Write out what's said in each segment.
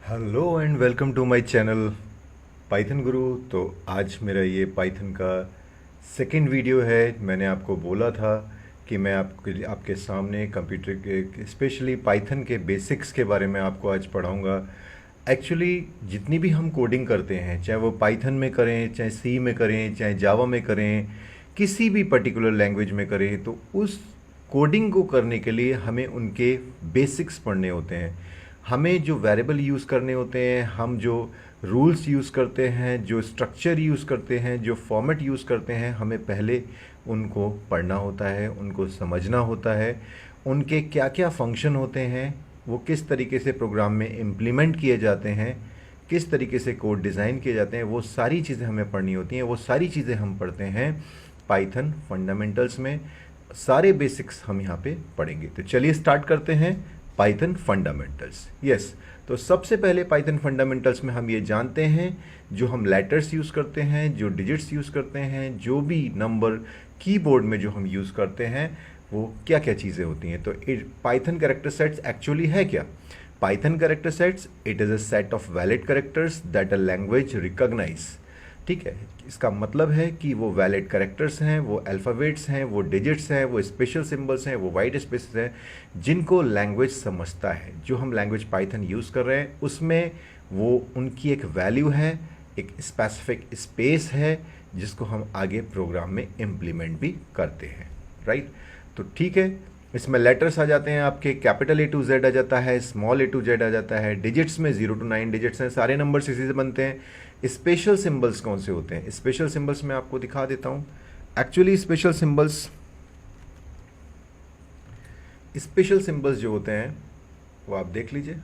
Hello and welcome to my channel Python Guru. तो आज मेरा ये पाइथन का सेकंड वीडियो है। मैंने आपको बोला था कि मैं आपके सामने कंप्यूटर के स्पेशली पाइथन के बेसिक्स के बारे में आपको आज पढ़ाऊंगा। एक्चुअली जितनी भी हम कोडिंग करते हैं, चाहे वो पाइथन में करें, चाहे सी में करें, चाहे जावा में करें, किसी भी पर्टिकुलर लैंग्वेज में करें, तो उस कोडिंग को करने के लिए हमें उनके बेसिक्स पढ़ने होते हैं। हमें जो वेरिएबल यूज़ करने होते हैं, हम जो रूल्स यूज़ करते हैं, जो स्ट्रक्चर यूज़ करते हैं, जो फॉर्मेट यूज़ करते हैं, हमें पहले उनको पढ़ना होता है, उनको समझना होता है। उनके क्या क्या फंक्शन होते हैं, वो किस तरीके से प्रोग्राम में इम्प्लीमेंट किए जाते हैं, किस तरीके से कोड डिज़ाइन किए जाते हैं, वो सारी चीज़ें हमें पढ़नी होती हैं। वो सारी चीज़ें हम पढ़ते हैं पाइथन फंडामेंटल्स में। सारे बेसिक्स हम यहाँ पे पढ़ेंगे। तो चलिए स्टार्ट करते हैं पाइथन फंडामेंटल्स। यस, तो सबसे पहले पाइथन फंडामेंटल्स में हम ये जानते हैं, जो हम लेटर्स यूज़ करते हैं, जो डिजिट्स यूज़ करते हैं, जो भी नंबर कीबोर्ड में जो हम यूज़ करते हैं, वो क्या क्या चीज़ें होती हैं। तो पाइथन कैरेक्टर सेट्स एक्चुअली है क्या? Python character sets, it is a set of valid characters that a language recognise. ठीक है, इसका मतलब है कि वो वैलिड कैरेक्टर्स हैं, वो अल्फ़ाबेट्स हैं, वो डिजिट्स हैं, वो स्पेशल सिंबल्स हैं, वो वाइट स्पेसेस हैं, जिनको लैंग्वेज समझता है। जो हम लैंग्वेज पाइथन यूज़ कर रहे हैं उसमें वो उनकी एक वैल्यू है, एक स्पेसिफिक स्पेस है, जिसको हम आगे प्रोग्राम में इम्प्लीमेंट भी करते हैं। राइट, तो ठीक है, इसमें लेटर्स आ जाते हैं आपके, कैपिटल ए टू जेड आ जाता है, स्मॉल ए टू जेड आ जाता है, डिजिट्स में 0 to 9 डिजिट्स हैं, सारे नंबर्स इसी से बनते हैं। स्पेशल सिंबल्स कौन से होते हैं? स्पेशल सिंबल्स मैं आपको दिखा देता हूँ। एक्चुअली स्पेशल सिंबल्स जो होते हैं वो आप देख लीजिए।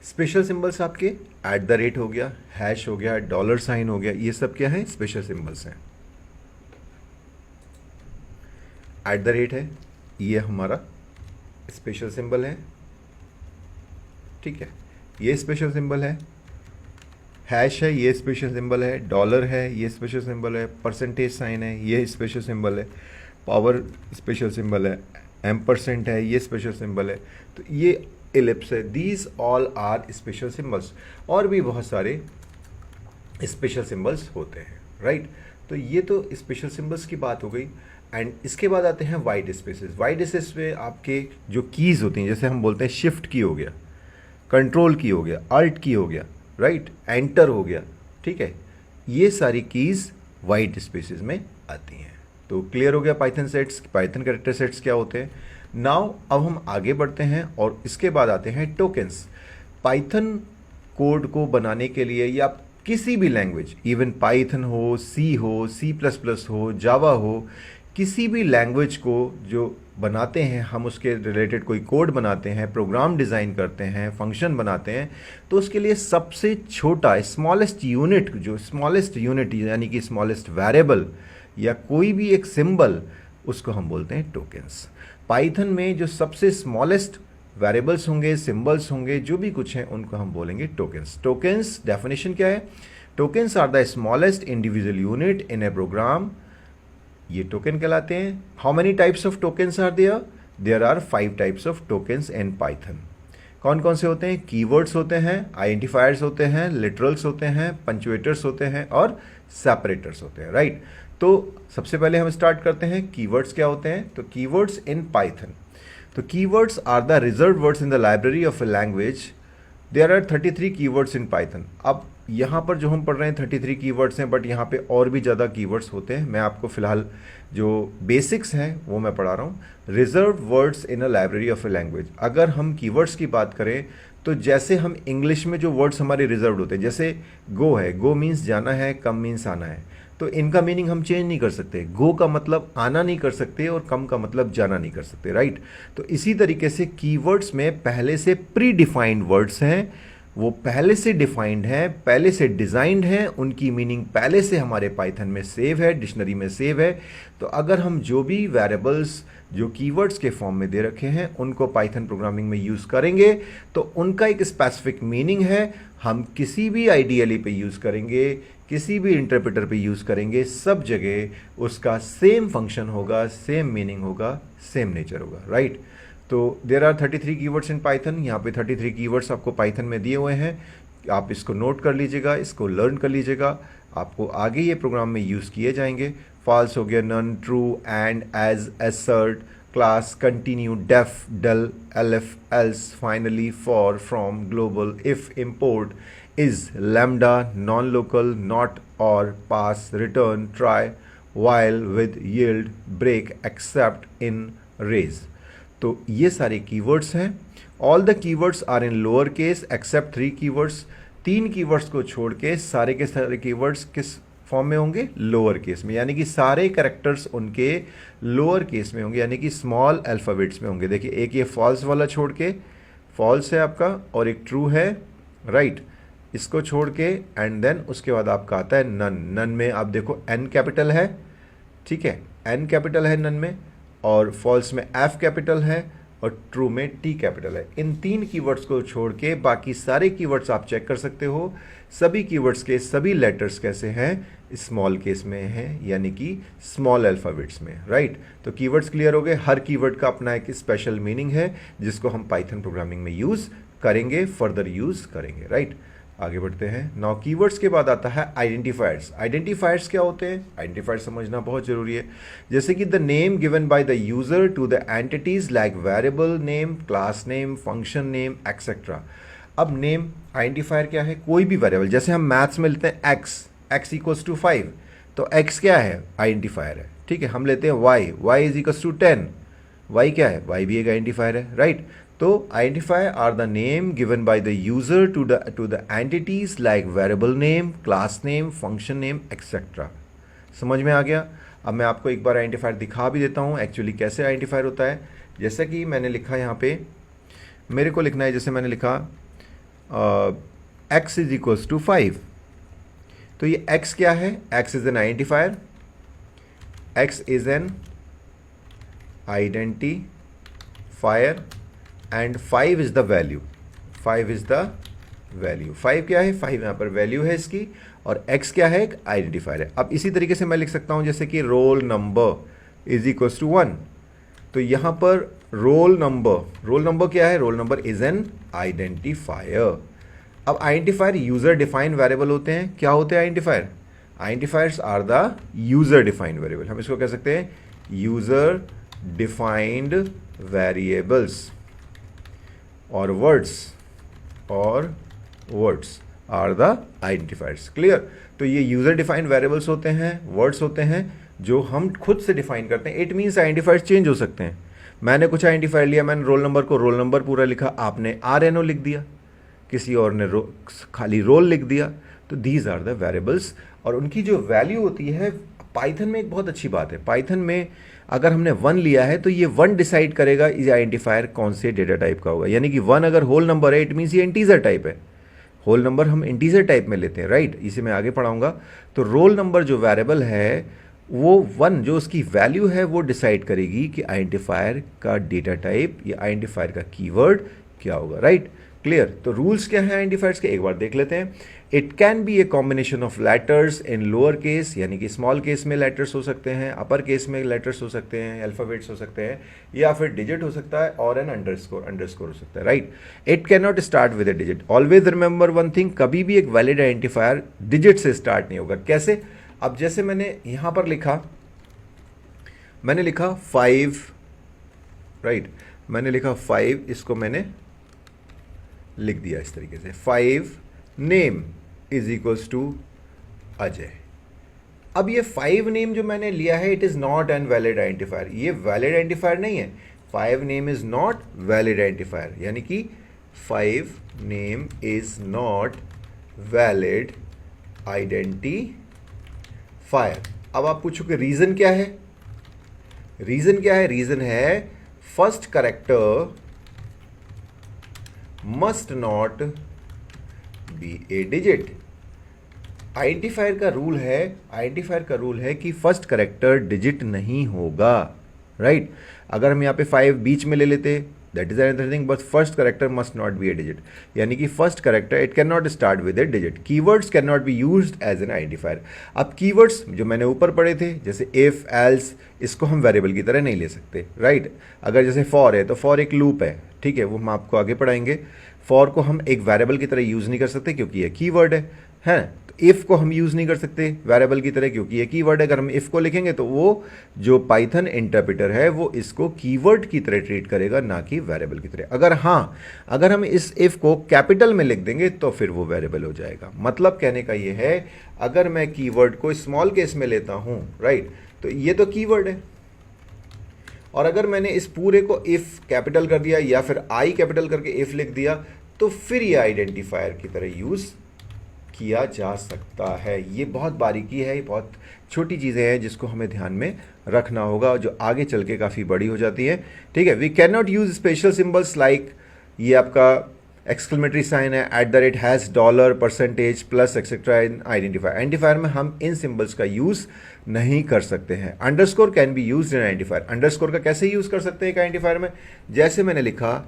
स्पेशल सिंबल्स आपके @ हो गया, हैश हो गया, $साइन हो गया, ये सब क्या है? स्पेशल सिंबल्स हैं। @ है, ये हमारा स्पेशल सिंबल है। ठीक है, ये स्पेशल सिंबल है। हैश है, ये स्पेशल सिंबल है। डॉलर है, ये स्पेशल सिंबल है। परसेंटेज साइन है, ये स्पेशल सिंबल है। पावर स्पेशल सिंबल है। एम्परसेंट है, ये स्पेशल सिंबल है। तो ये एलिप्स है। These all are special symbols. और भी बहुत सारे स्पेशल सिंबल्स होते हैं। राइट, तो ये तो स्पेशल सिंबल्स की बात हो गई। एंड इसके बाद आते हैं वाइट स्पेसेस। वाइट स्पेस में आपके जो कीज़ होती हैं, जैसे हम बोलते हैं शिफ्ट की हो गया, कंट्रोल की हो गया, अल्ट की हो गया, राइट, एंटर हो गया। ठीक है, ये सारी कीज़ वाइट स्पेसेस में आती हैं। तो क्लियर हो गया Python sets, Python character sets क्या होते हैं। नाउ अब हम आगे बढ़ते हैं और इसके बाद आते हैं टोकन्स। पाइथन कोड को बनाने के लिए या किसी भी लैंग्वेज, इवन पाइथन हो, सी प्लस प्लस हो, जावा हो, किसी भी लैंग्वेज को जो बनाते हैं हम, उसके रिलेटेड कोई कोड बनाते हैं, प्रोग्राम डिज़ाइन करते हैं, फंक्शन बनाते हैं, तो उसके लिए सबसे छोटा स्मॉलेस्ट यूनिट यानी कि स्मॉलेस्ट वेरिएबल या कोई भी एक सिंबल, उसको हम बोलते हैं टोकन्स। पाइथन में जो सबसे स्मॉलेस्ट वेरिएबल्स होंगे, सिंबल्स होंगे, जो भी कुछ हैं, उनको हम बोलेंगे टोकन्स। टोकन्स डेफिनेशन क्या है? Tokens are the smallest individual unit in a program. ये टोकन कहलाते हैं। How many types of tokens are there? There are 5 types of tokens in Python. कौन कौन से होते हैं? कीवर्ड्स होते हैं, आइडेंटिफायर्स होते हैं, लिटरल्स होते हैं, पंक्चुएटर्स होते हैं और सेपरेटर्स होते हैं। राइट, तो सबसे पहले हम स्टार्ट करते हैं कीवर्ड्स क्या होते हैं। तो कीवर्ड्स इन पाइथन, तो keywords are the reserve words in the library of a language. There are 33 keywords in Python. अब यहाँ पर जो हम पढ़ रहे हैं 33 कीवर्ड्स हैं, बट यहाँ पे और भी ज़्यादा कीवर्ड्स होते हैं। मैं आपको फिलहाल जो बेसिक्स हैं वो मैं पढ़ा रहा हूँ। Reserve words in a library of a language. अगर हम कीवर्ड्स की बात करें तो जैसे हम इंग्लिश में जो वर्ड्स हमारे रिजर्व होते हैं, जैसे गो है, गो मीन्स जाना है, कम मीन्स आना है, तो इनका मीनिंग हम चेंज नहीं कर सकते। गो का मतलब आना नहीं कर सकते और कम का मतलब जाना नहीं कर सकते। राइट, तो इसी तरीके से कीवर्ड्स में पहले से प्री डिफाइंड वर्ड्स हैं, वो पहले से डिफाइंड है, पहले से डिज़ाइंड है, उनकी मीनिंग पहले से हमारे पाइथन में सेव है, डिक्शनरी में सेव है। तो अगर हम जो भी वेरिएबल्स जो कीवर्ड्स के फॉर्म में दे रखे हैं उनको पाइथन प्रोग्रामिंग में यूज़ करेंगे तो उनका एक स्पेसिफिक मीनिंग है। हम किसी भी आईडीएलई पे यूज़ करेंगे, किसी भी इंटरप्रेटर पे यूज़ करेंगे, सब जगह उसका सेम फंक्शन होगा, सेम मीनिंग होगा, सेम नेचर होगा। राइट, तो there are 33 keywords in Python. यहाँ पे 33 कीवर्ड्स आपको पाइथन में दिए हुए हैं, आप इसको नोट कर लीजिएगा, इसको लर्न कर लीजिएगा, आपको आगे ये प्रोग्राम में यूज़ किए जाएंगे। फॉल्स हो गया, none, true, and, as, assert, class, continue, def, del, elif, else, finally, for, from, global, if, import, is, lambda, nonlocal, not, or, pass, return, try, while, with, yield, break, except, in, raise. तो ये सारे keywords हैं। All the keywords are in lower case except 3 keywords. 3 keywords को छोड़ के सारे के सारे कीवर्ड्स किस फॉर्म में होंगे? लोअर केस में, यानी कि सारे कैरेक्टर्स उनके लोअर केस में होंगे, यानी कि स्मॉल अल्फ़ाबेट्स में होंगे। देखिए, एक ये फॉल्स वाला छोड़ के, फॉल्स है आपका, और एक ट्रू है, राइट, इसको छोड़ के, एंड देन उसके बाद आपका आता है नन। नन में आप देखो एन कैपिटल है, ठीक है, एन कैपिटल है नन में, और फॉल्स में एफ कैपिटल है, और ट्रू में टी कैपिटल है। इन 3 कीवर्ड्स को छोड़ के बाकी सारे कीवर्ड्स आप चेक कर सकते हो। सभी कीवर्ड्स के सभी लेटर्स कैसे हैं? स्मॉल केस में हैं, यानी कि स्मॉल अल्फ़ाबेट्स में, राइट। तो कीवर्ड्स क्लियर हो गए। हर कीवर्ड का अपना एक स्पेशल मीनिंग है जिसको हम पाइथन प्रोग्रामिंग में यूज़ करेंगे, फर्दर यूज़ करेंगे, राइट। आगे बढ़ते हैं। नाउ कीवर्ड्स के बाद आता है आइडेंटिफायर्स। आइडेंटिफायर्स क्या होते हैं? आइडेंटिफायर्स समझना बहुत जरूरी है। जैसे कि the name given by the user to the entities like variable name, class name, function name, etcetera. अब नेम आइडेंटिफायर क्या है? कोई भी वेरिएबल, जैसे हम मैथ्स में लेते हैं x इक्वल्स टू 5, तो x क्या है? आइडेंटिफायर है, ठीक है। हम लेते हैं y is equals to 10, y क्या है? y भी एक आइडेंटिफायर है, राइट। तो identifier are the name given by the user to the entities like variable name, class name, function name, etcetera. समझ में आ गया? अब मैं आपको एक बार आइडेंटिफायर दिखा भी देता हूँ एक्चुअली कैसे आइडेंटिफायर होता है। जैसा कि मैंने लिखा यहाँ पे, मेरे को लिखना है, जैसे मैंने लिखा x इज इक्वल्स टू 5, तो ये x क्या है? x is an identifier, x is an identifier and 5 is the value. 5 is the value. 5 क्या है? 5 यहाँ पर वैल्यू है इसकी, और x क्या है? एक आइडेंटिफायर है। अब इसी तरीके से मैं लिख सकता हूँ जैसे कि roll number is equals to 1, तो यहाँ पर रोल नंबर क्या है? Roll number is an identifier. अब आइडेंटिफायर यूजर डिफाइंड वेरिएबल होते हैं। क्या होते हैं identifier? Identifiers are the user defined variable. हम इसको कह सकते हैं यूजर डिफाइंड वेरिएबल्स, और words are the identifiers. Clear? तो ये यूजर डिफाइंड वेरिएबल्स होते हैं, वर्ड्स होते हैं जो हम खुद से डिफाइन करते हैं। इट मीन्स आइडेंटिफायर्स चेंज हो सकते हैं। मैंने कुछ आइडेंटिफायर लिया, मैंने रोल नंबर को रोल नंबर पूरा लिखा, आपने RNO लिख दिया, किसी और ने खाली रोल लिख दिया। तो दीज आर द वेरिएबल्स, और उनकी जो वैल्यू होती है, पाइथन में एक बहुत अच्छी बात है, पाइथन में अगर हमने 1 लिया है तो ये 1 डिसाइड करेगा ये आइडेंटिफायर कौन से डेटा टाइप का होगा। यानी कि 1 अगर होल नंबर है, इट मीन्स ये इंटीजर टाइप है। होल नंबर हम इंटीजर टाइप में लेते हैं, राइट। इसे मैं आगे पढ़ाऊंगा। तो रोल नंबर जो वेरिएबल है, वो 1 जो उसकी वैल्यू है वो डिसाइड करेगी कि आइडेंटिफायर का डेटा टाइप या आइडेंटिफायर का कीवर्ड क्या होगा, राइट। क्लियर? तो रूल्स क्या है आइडेंटिफायर्स के, एक बार देख लेते हैं। It can be a combination of letters in lower case, यानी कि स्मॉल केस में लेटर्स हो सकते हैं, अपर केस में लेटर्स हो सकते हैं, अल्फाबेट्स हो सकते हैं, या फिर डिजिट हो सकता है, और एन अंडरस्कोर हो सकता है, right. It can not start with a digit. Always remember one thing, कभी भी एक वैलिड आइडेंटिफायर डिजिट से स्टार्ट नहीं होगा। कैसे? अब जैसे मैंने यहां पर लिखा, मैंने लिखा 5, राइट, मैंने लिखा 5, इसको मैंने लिख दिया इस तरीके से, 5 name is equals to Ajay. अब ये 5 नेम जो मैंने लिया है, it is not an valid identifier. ये वैलिड आइडेंटिफायर नहीं है। 5 name is not valid identifier, यानी कि 5 name is not valid identifier. अब आप पूछोगे रीजन क्या है? रीजन क्या है? रीजन है first character must not be a digit. Identifier का रूल है कि फर्स्ट कैरेक्टर डिजिट नहीं होगा, राइट। अगर हम यहाँ पे 5 बीच में ले लेते, that is another thing, but first character must not be a digit, यानी कि first character it can not start with a digit. Keywords can not be used as an identifier. अब कीवर्ड्स जो मैंने ऊपर पढ़े थे, जैसे इफ, एल्स, इसको हम वेरिएबल की तरह नहीं ले सकते, राइट। अगर जैसे फॉर है तो फॉर एक लूप है, ठीक है, वो हम आपको आगे पढ़ाएंगे। फॉर को हम एक वेरिएबल की तरह यूज़ नहीं कर सकते क्योंकि ये कीवर्ड है। तो इफ़ को हम यूज़ नहीं कर सकते वेरिएबल की तरह क्योंकि ये कीवर्ड है। अगर हम इफ़ को लिखेंगे तो वो जो पाइथन इंटरप्रेटर है वो इसको कीवर्ड की तरह ट्रीट करेगा, ना कि वेरिएबल की तरह। अगर हम इस इफ़ को कैपिटल में लिख देंगे तो फिर वो वेरिएबल हो जाएगा। मतलब कहने का ये है, अगर मैं कीवर्ड को स्मॉल केस में लेता हूँ, राइट, तो ये तो कीवर्ड है, और अगर मैंने इस पूरे को इफ़ कैपिटल कर दिया या फिर आई कैपिटल करके इफ़ लिख दिया तो फिर ये आइडेंटिफायर की तरह यूज़ किया जा सकता है। ये बहुत बारीकी है, ये बहुत छोटी चीज़ें हैं जिसको हमें ध्यान में रखना होगा, जो आगे चल के काफ़ी बड़ी हो जाती है, ठीक है। We can not use special symbols like, ये आपका एक्सक्लेमेटरी साइन है, @ hash, dollar, percentage, plus etcetera in identifier. Identifier में हम इन सिंबल्स का यूज़ नहीं कर सकते हैं। Underscore can be use in identifier. Underscore का कैसे यूज़ कर सकते हैं एक आइडेंटिफायर में, जैसे मैंने लिखा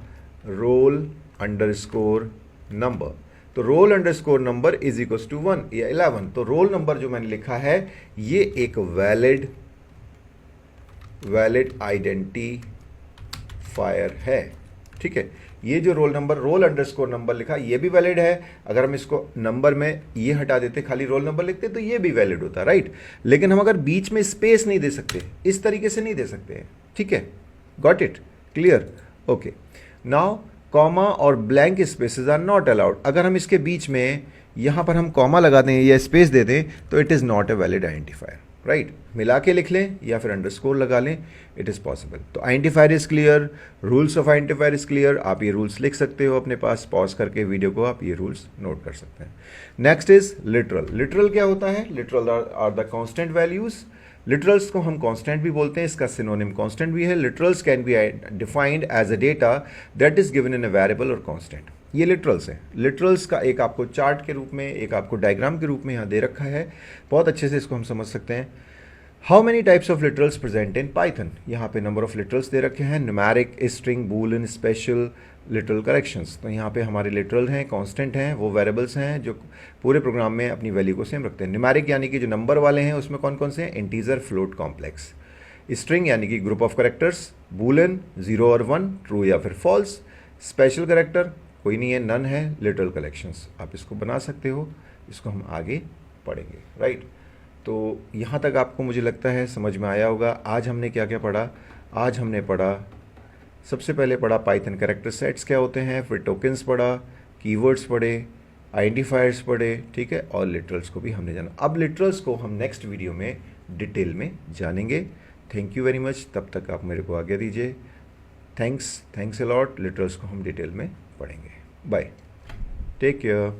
रोल अंडरस्कोर नंबर, तो roll underscore number is equal to 1 या 11। तो रोल नंबर जो मैंने लिखा है ये एक वैलिड आइडेंटिफायर है, ठीक है। ये जो रोल अंडरस्कोर नंबर लिखा ये भी वैलिड है। अगर हम इसको नंबर में ये हटा देते, खाली रोल नंबर लिखते, तो ये भी वैलिड होता, राइट। लेकिन हम अगर बीच में स्पेस नहीं दे सकते, इस तरीके से नहीं दे सकते हैं, ठीक है। Got it, clear, okay. Now comma और blank spaces are not allowed. अगर हम इसके बीच में यहाँ पर हम कॉमा लगा दें या स्पेस दे दें तो it is not a valid identifier, right. मिला के लिख लें या फिर अंडरस्कोर लगा लें, इट इज़ पॉसिबल। तो identifier is clear, rules of identifier is clear. आप ये रूल्स लिख सकते हो अपने पास, पॉज करके वीडियो को आप ये रूल्स नोट कर सकते हैं। Next is literal. लिटरल क्या होता है? Literal are the constant values. Literals को हम कांस्टेंट भी बोलते हैं, इसका सिनोनिम कांस्टेंट भी है। Literals can be defined as a data that is given in a variable और कांस्टेंट। ये लिटरल्स हैं। लिटरल्स का एक आपको चार्ट के रूप में, एक आपको डायग्राम के रूप में यहाँ दे रखा है, बहुत अच्छे से इसको हम समझ सकते हैं। How many types of literals present in Python? यहाँ पे नंबर ऑफ लिटरल्स दे रखे हैं, numeric, string, Boolean, special, literal corrections. तो यहाँ पे हमारे लिटरल हैं, कांस्टेंट हैं, वो वेरिएबल्स हैं जो पूरे प्रोग्राम में अपनी वैल्यू को सेम रखते हैं। न्यूमेरिक यानी कि जो नंबर वाले हैं उसमें कौन कौन से हैं? Integer, float, complex. स्ट्रिंग यानी कि ग्रुप ऑफ करेक्टर्स, बूलियन 0 और 1, ट्रू या फिर फॉल्स। स्पेशल करेक्टर कोई नहीं है, नन है। लिटरल कलेक्शंस आप इसको बना सकते हो, इसको हम आगे पढ़ेंगे, राइट। तो यहाँ तक आपको मुझे लगता है समझ में आया होगा। आज हमने क्या क्या पढ़ा? आज हमने पढ़ा, सबसे पहले पढ़ा पाइथन कैरेक्टर सेट्स क्या होते हैं, फिर टोकन्स पढ़ा, कीवर्ड्स पढ़े, आइडेंटिफायर्स पढ़े, ठीक है, और लिटरल्स को भी हमने जाना। अब लिटरल्स को हम नेक्स्ट वीडियो में डिटेल में जानेंगे। Thank you very much. तब तक आप मेरे को आज्ञा दीजिए। Thanks a lot. लिटरल्स को हम डिटेल में पढ़ेंगे। Bye, take care.